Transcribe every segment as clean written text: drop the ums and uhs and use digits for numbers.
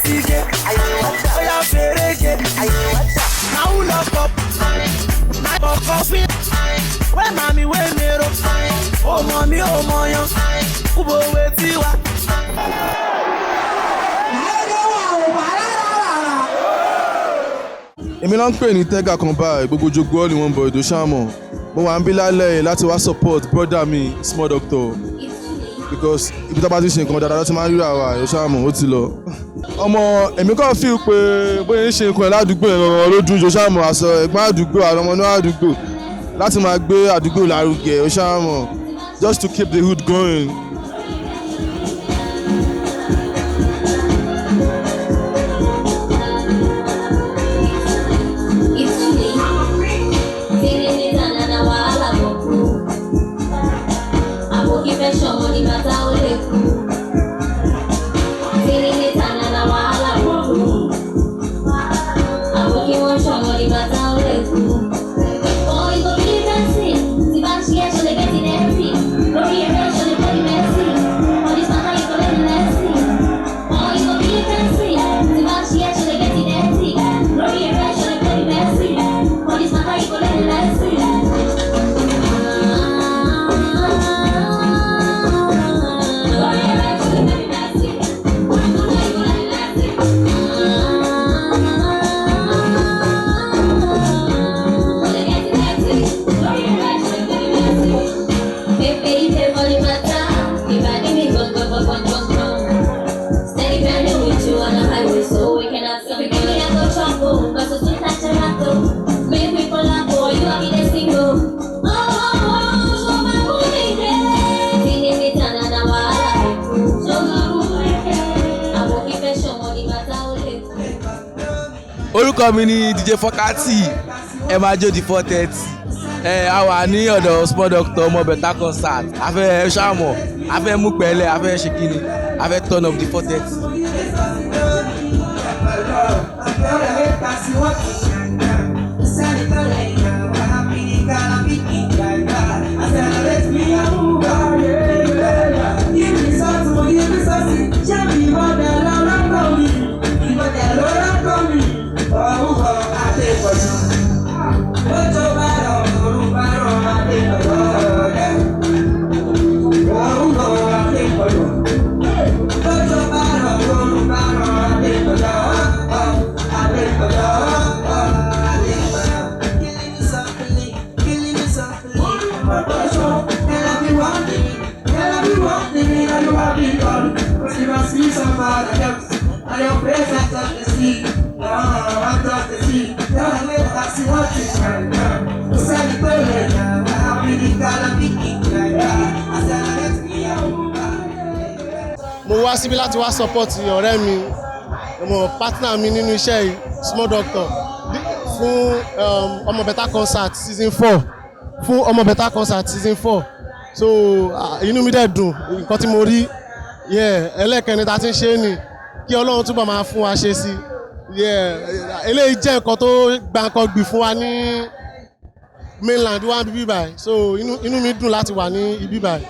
ticket. Oh yeah, ferege. Now lock up. Night of coffee. When mommy when nero. Oh mommy, oh moyo. Kubo wetiwa. Èmi náà ń pè ní tẹ́gà kan báyìí, gbogbo jogbo ọ́ ni wọ́n bọ̀ èdò ṣáàmọ̀. Mo wà ń bí lálẹ́ yìí láti wá support brother mi small doctor because ibi tá a bá ti ṣe nǹkan dáadáa láti máa ń ríra wa èdò ṣáàmọ̀ ó ti lọ. Ọmọ èmi kàn feel pé bóyá ń ṣe nǹkan ẹ̀ ládùúgbò yẹn gangan ló dún èdò ṣáàmọ̀ àṣọ ẹ̀gbọ́n àdúgbò àwọn ọmọ náà àdúgbò láti máa gbé àdúgbò lárugẹ èdò ṣáàmọ̀ just to keep the hood going. Orúkọ mi ni DJ Fọkátì ẹ máa jó di 4:30 a wà ní ọ̀dọ̀ small doctor ọmọ bẹ̀tà concert a fẹ́ ṣàmọ̀ a fẹ́ mú pẹ̀lẹ́ a fẹ́ ṣe kíni a fẹ́ turn up di 4:30. Mo wá síbí láti wá support ọ̀rẹ́ mi ọmọ partner mi nínú iṣẹ́ yìí small doctor fún ọmọ bẹ̀tà concert season 4 fún ọmọ bẹ̀tà concert season 4 so inú mi dẹ̀ dùn nǹkan tí mo rí ẹlẹ́kẹ̀ẹ́ni tá a ti ń ṣe é ni kí Ọlọ́run túbọ̀ máa fún wa ṣe sí eléyìí jẹ́ nǹkan tó gba nǹkan gbì fún wa ní mainland wa bíbí báyìí so inú mi dùn láti wà ní ibi báyìí.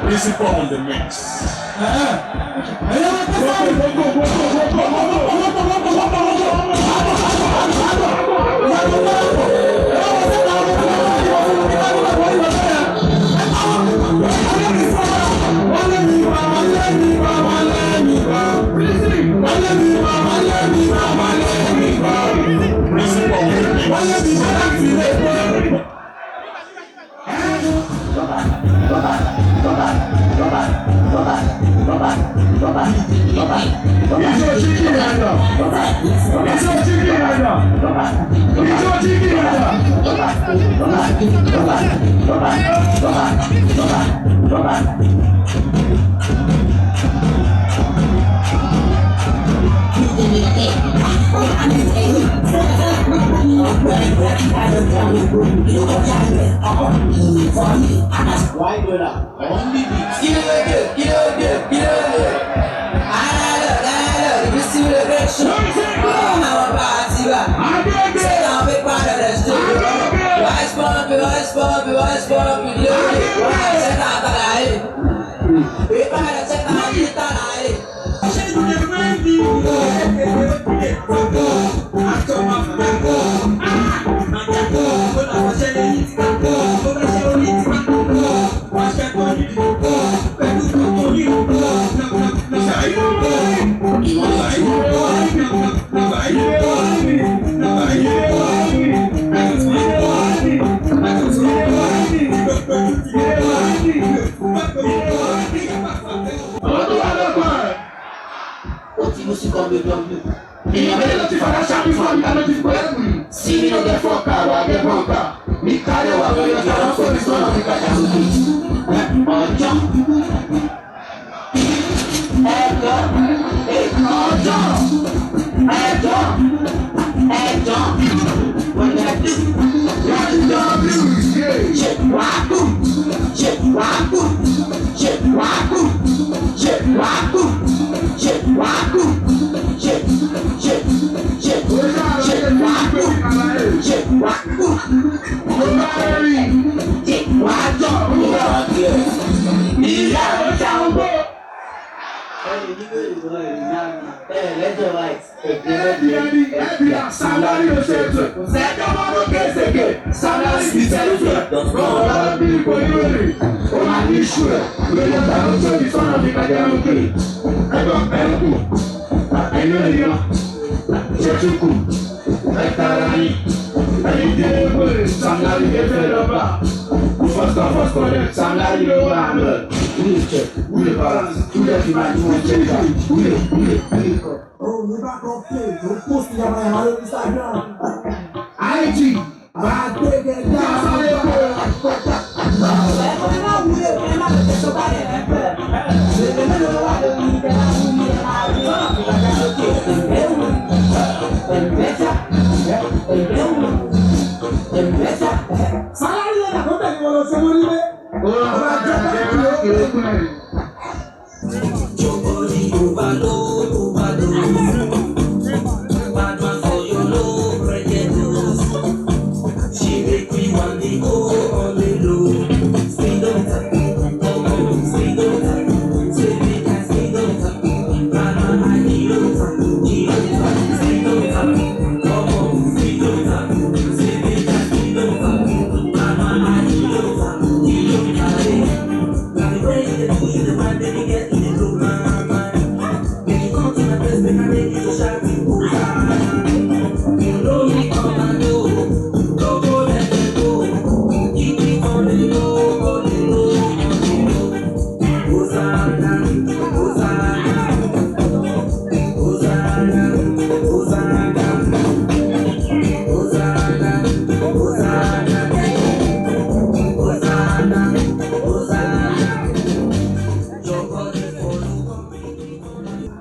Principal on the mix.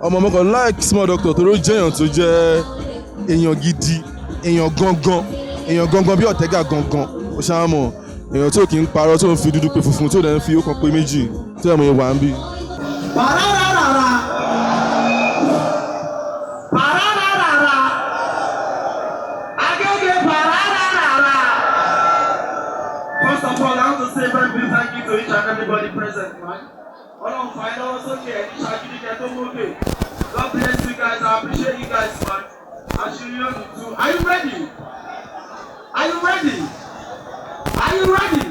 ọmọ kan like small doctor tó ló jẹ́ èèyàn tó jẹ́ èèyàn gidi èèyàn gangan bí ọ̀tẹ́gà gangan ó ṣáà mọ̀ èèyàn tó kì í parọ́ tó ń fi dúdú pé funfun tó dẹ̀ ń fi ó kàn pé méjì tó yẹ mọ̀ yẹn wà ń bí. First of all, I want to say very big thank you to each and everybody present, man. Ọlọ́run fà yín lọ́wọ́ sókè ẹ̀ ní ṣáájú níjẹ tó mókè. God bless you guys, I appreciate you guys, man. Àṣírí yóò ní tú. Are you ready? Are you ready? Are you ready?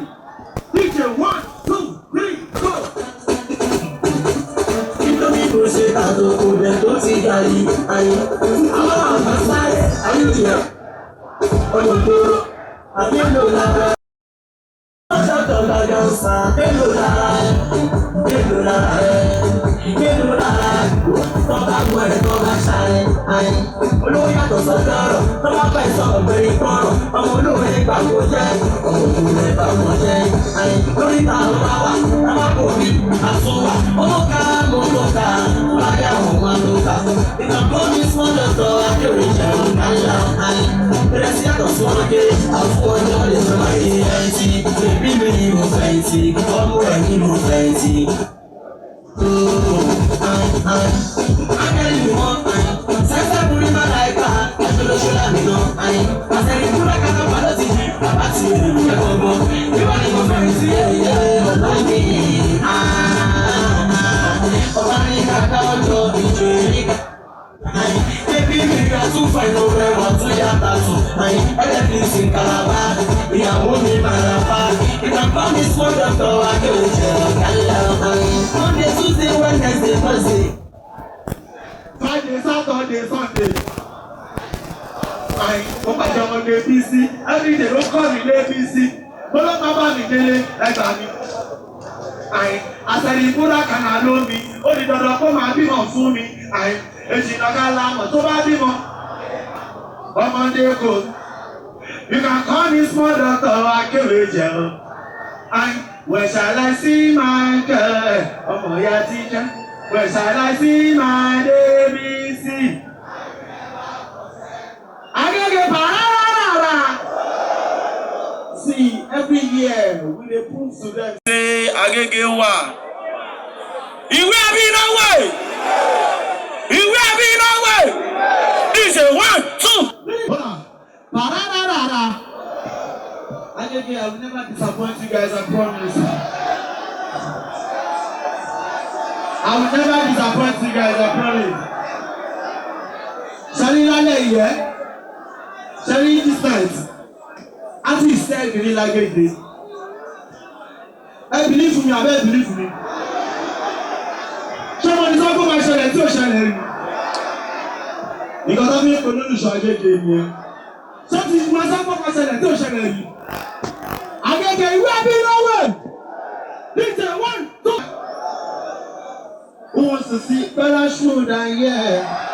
DJ 1, 2, 3, go! Nítorí kò ṣe àtòkò rẹ̀ tó ti gbà yìí, ayé. Àwọn àwọn sáré, ayé jìyà. Olùkóró, àbílò lára. Ọ̀ṣọ́tọ̀ lọ́jọ́ sá, mélòó lára rẹ̀, mélòó lára rẹ̀, mélòó lára rẹ̀. Tọ́ba gbọ́ ẹ̀ tọ́ba ṣàrẹ̀, ayé. Olówó yàtọ̀ sọ́jọ́ ọ̀rọ̀, tọ́ba pẹ̀ sọ ọ̀gbẹ́ni kọ́rọ̀. Ọmọ olówó ẹgbà kó jẹ́, ọmọ òkúrò ẹgbà kó jẹ́, ayé. Lórí ta ló bá wà, tábà kò rí àsùnwà. Olóka mo ló ka, láyé àwọn ọmọ ló ka. Ìtàn kọ́ mi small doctor, akéwì jẹun káyà, ayé. bẹ̀rẹ̀ sí yàtọ̀ sí wọn ké. Àfọwọ́ ní wọ́n lè sọ máa yé ẹtì. Bèbí mi ni mo fẹ̀yìntì, ọmọ ẹ̀ ni mo fẹ̀yìntì. Akẹ́lì mi wọ́n sẹ́sẹ́ burú má láì ká. Ẹjọ́ ló ṣe lámì náà. Àṣẹ̀rí kúrẹ́ kàkà padà ti di bàbá tí mi lè fẹ́ gbọ́gbọ́. Ìwà ni mo fẹ̀yìntì ẹ̀yẹ ọ̀gbọ́n mi. Ọba ní kàkà ọjọ́ ìjọ ìrìkà. Baby, we are too fine over what we are to. Everything's in Calabar. We are moving Malapa. You can call me small doctor. I can tell Monday, Tuesday, Wednesday, Thursday. Friday, Saturday, Sunday. Mo pàjọ ọmọ ní ABC. Every day ló kọ́ mi ní ABC. Mo ló máa bá mi délé ẹgbàá mi. Àṣẹ̀lì ìbúra kan náà ló mi. Ó di dandan kó máa bímọ fún mi. Èjì lọ́gá lámọ̀ tó bá bímọ. Ọmọdé kò. You can call me small doctor akéwé jẹun. Where shall I see my girl? Ọmọ ya teacher. Where shall I see my ABC? Agége pararara. See, every year we dey prove to them. Say Agége wà. Ìwé àbí iná wẹ̀. Ìwé àbí iná wẹ̀. It's a 1, 2. Pararara. Agége, I will never disappoint you guys, I promise. I will never disappoint you guys, I promise. Shall we lálẹ́ yẹ? Shall we this night? As he said, you like it. I believe me, I better believe me. Someone is not going to ṣẹlẹ̀ tí ó ṣẹlẹ̀ rí. Because of me, kò lórí ìṣọ́ Agége ni. Something is not going to ṣẹlẹ̀ tí ó ṣẹlẹ̀ rí. Agége, ìwé àbí lọ́wọ́. This is 1, 2. Who wants to see better show than yeah?